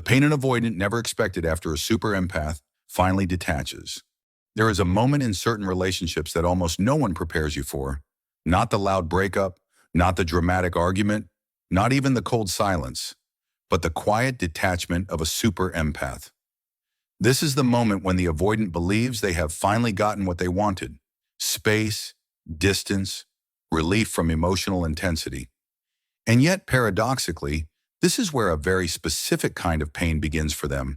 The pain an avoidant never expected after a super empath finally detaches. There is a moment in certain relationships that almost no one prepares you for. Not the loud breakup, not the dramatic argument, not even the cold silence, but the quiet detachment of a super empath. This is the moment when the avoidant believes they have finally gotten what they wanted: space, distance, relief from emotional intensity. And yet, paradoxically, this is where a very specific kind of pain begins for them,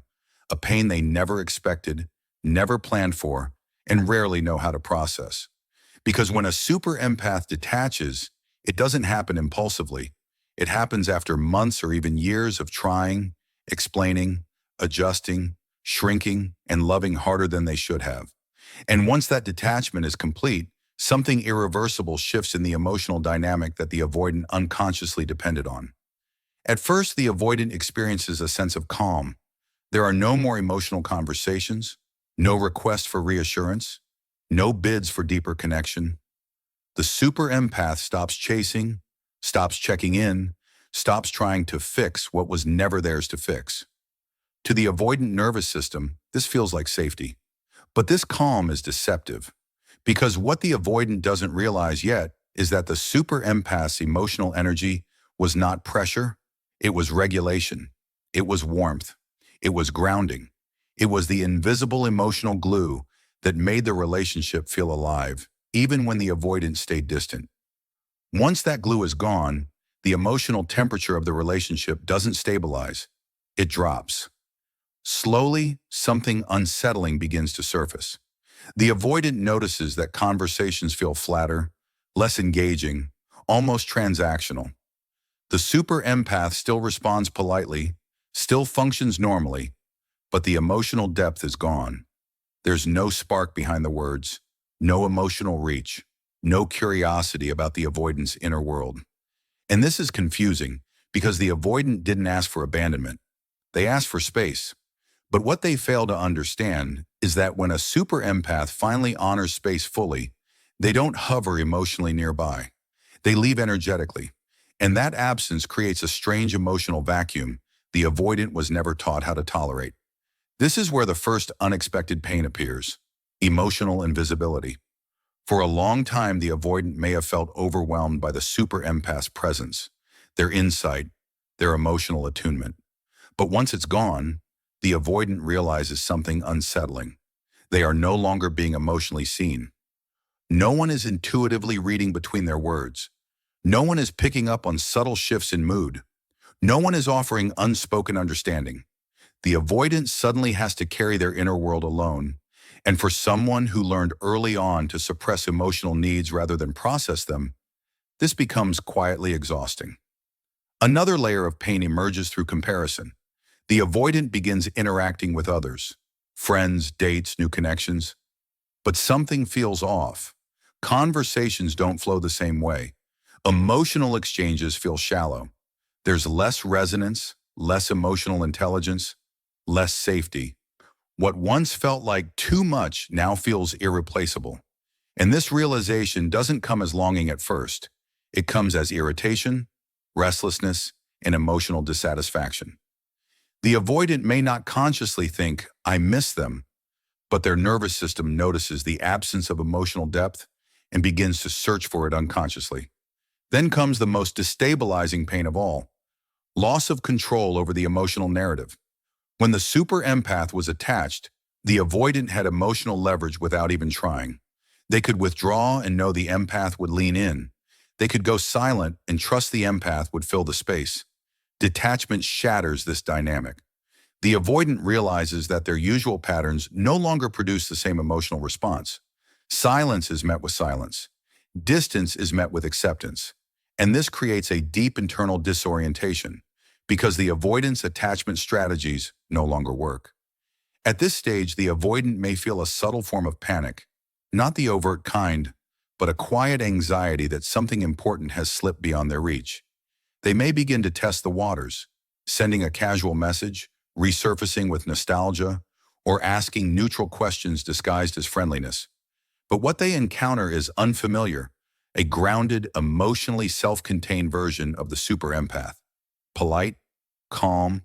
a pain they never expected, never planned for, and rarely know how to process. Because when a super empath detaches, it doesn't happen impulsively. It happens after months or even years of trying, explaining, adjusting, shrinking, and loving harder than they should have. And once that detachment is complete, something irreversible shifts in the emotional dynamic that the avoidant unconsciously depended on. At first, the avoidant experiences a sense of calm. There are no more emotional conversations, no requests for reassurance, no bids for deeper connection. The super empath stops chasing, stops checking in, stops trying to fix what was never theirs to fix. To the avoidant nervous system, this feels like safety. But this calm is deceptive, because what the avoidant doesn't realize yet is that the super empath's emotional energy was not pressure, it was regulation, it was warmth, it was grounding, it was the invisible emotional glue that made the relationship feel alive, even when the avoidant stayed distant. Once that glue is gone, the emotional temperature of the relationship doesn't stabilize, it drops. Slowly, something unsettling begins to surface. The avoidant notices that conversations feel flatter, less engaging, almost transactional. The super empath still responds politely, still functions normally, but the emotional depth is gone. There's no spark behind the words, no emotional reach, no curiosity about the avoidant's inner world. And this is confusing because the avoidant didn't ask for abandonment. They asked for space. But what they fail to understand is that when a super empath finally honors space fully, they don't hover emotionally nearby. They leave energetically. And that absence creates a strange emotional vacuum the avoidant was never taught how to tolerate. This is where the first unexpected pain appears: emotional invisibility. For a long time, the avoidant may have felt overwhelmed by the super empath's presence, their insight, their emotional attunement. But once it's gone, the avoidant realizes something unsettling. They are no longer being emotionally seen. No one is intuitively reading between their words. No one is picking up on subtle shifts in mood. No one is offering unspoken understanding. The avoidant suddenly has to carry their inner world alone. And for someone who learned early on to suppress emotional needs rather than process them, this becomes quietly exhausting. Another layer of pain emerges through comparison. The avoidant begins interacting with others, friends, dates, new connections. But something feels off. Conversations don't flow the same way. Emotional exchanges feel shallow. There's less resonance, less emotional intelligence, less safety. What once felt like too much now feels irreplaceable. And this realization doesn't come as longing at first. It comes as irritation, restlessness, and emotional dissatisfaction. The avoidant may not consciously think, "I miss them," but their nervous system notices the absence of emotional depth and begins to search for it unconsciously. Then comes the most destabilizing pain of all: loss of control over the emotional narrative. When the super empath was attached, the avoidant had emotional leverage without even trying. They could withdraw and know the empath would lean in. They could go silent and trust the empath would fill the space. Detachment shatters this dynamic. The avoidant realizes that their usual patterns no longer produce the same emotional response. Silence is met with silence. Distance is met with acceptance. And this creates a deep internal disorientation because the avoidance attachment strategies no longer work. At this stage, the avoidant may feel a subtle form of panic, not the overt kind, but a quiet anxiety that something important has slipped beyond their reach. They may begin to test the waters, sending a casual message, resurfacing with nostalgia, or asking neutral questions disguised as friendliness. But what they encounter is unfamiliar, a grounded, emotionally self-contained version of the super empath. Polite, calm,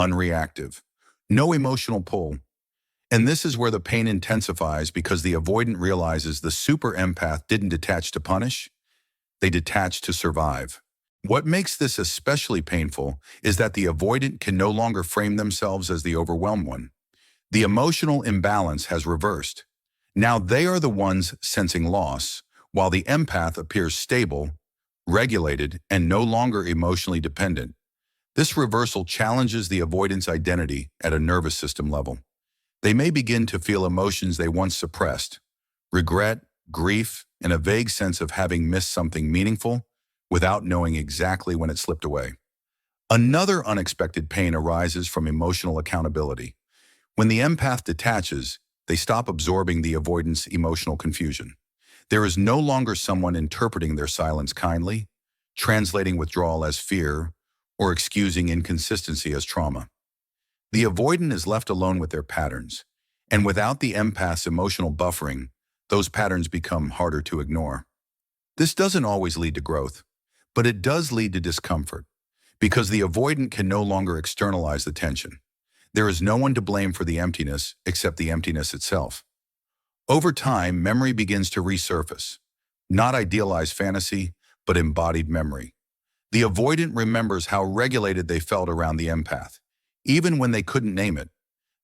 unreactive. No emotional pull. And this is where the pain intensifies because the avoidant realizes the super empath didn't detach to punish, they detached to survive. What makes this especially painful is that the avoidant can no longer frame themselves as the overwhelmed one. The emotional imbalance has reversed. Now they are the ones sensing loss, while the empath appears stable, regulated, and no longer emotionally dependent. This reversal challenges the avoidant's identity at a nervous system level. They may begin to feel emotions they once suppressed: regret, grief, and a vague sense of having missed something meaningful without knowing exactly when it slipped away. Another unexpected pain arises from emotional accountability. When the empath detaches, they stop absorbing the avoidant's emotional confusion. There is no longer someone interpreting their silence kindly, translating withdrawal as fear, or excusing inconsistency as trauma. The avoidant is left alone with their patterns, and without the empath's emotional buffering, those patterns become harder to ignore. This doesn't always lead to growth, but it does lead to discomfort, because the avoidant can no longer externalize the tension. There is no one to blame for the emptiness except the emptiness itself. Over time, memory begins to resurface. Not idealized fantasy, but embodied memory. The avoidant remembers how regulated they felt around the empath, even when they couldn't name it.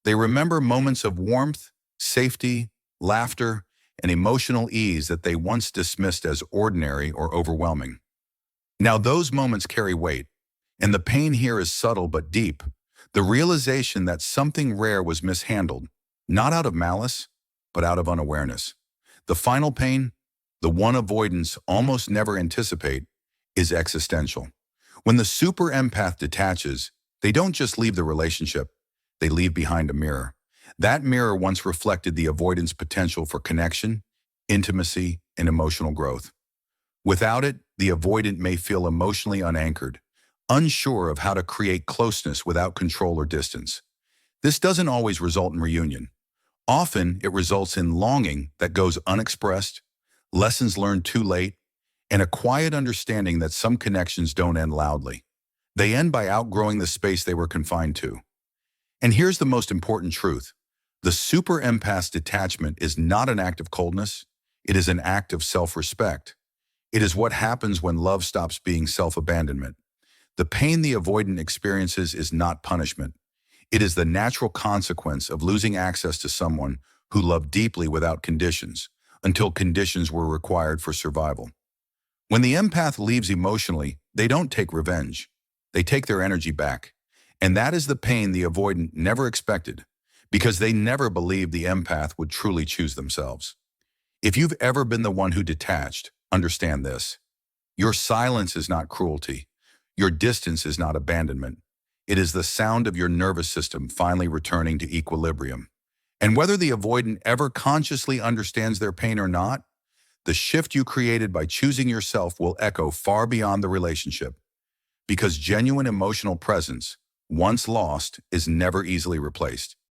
They remember moments of warmth, safety, laughter, and emotional ease that they once dismissed as ordinary or overwhelming. Now those moments carry weight, and the pain here is subtle but deep. The realization that something rare was mishandled, not out of malice, but out of unawareness. The final pain, the one avoidants almost never anticipate, is existential. When the super empath detaches, they don't just leave the relationship, they leave behind a mirror. That mirror once reflected the avoidant's potential for connection, intimacy, and emotional growth. Without it, the avoidant may feel emotionally unanchored, unsure of how to create closeness without control or distance. This doesn't always result in reunion. Often, it results in longing that goes unexpressed, lessons learned too late, and a quiet understanding that some connections don't end loudly. They end by outgrowing the space they were confined to. And here's the most important truth. The super empath's detachment is not an act of coldness. It is an act of self-respect. It is what happens when love stops being self-abandonment. The pain the avoidant experiences is not punishment. It is the natural consequence of losing access to someone who loved deeply without conditions, until conditions were required for survival. When the empath leaves emotionally, they don't take revenge. They take their energy back. And that is the pain the avoidant never expected, because they never believed the empath would truly choose themselves. If you've ever been the one who detached, understand this. Your silence is not cruelty. Your distance is not abandonment. It is the sound of your nervous system finally returning to equilibrium. And whether the avoidant ever consciously understands their pain or not, the shift you created by choosing yourself will echo far beyond the relationship. Because genuine emotional presence, once lost, is never easily replaced.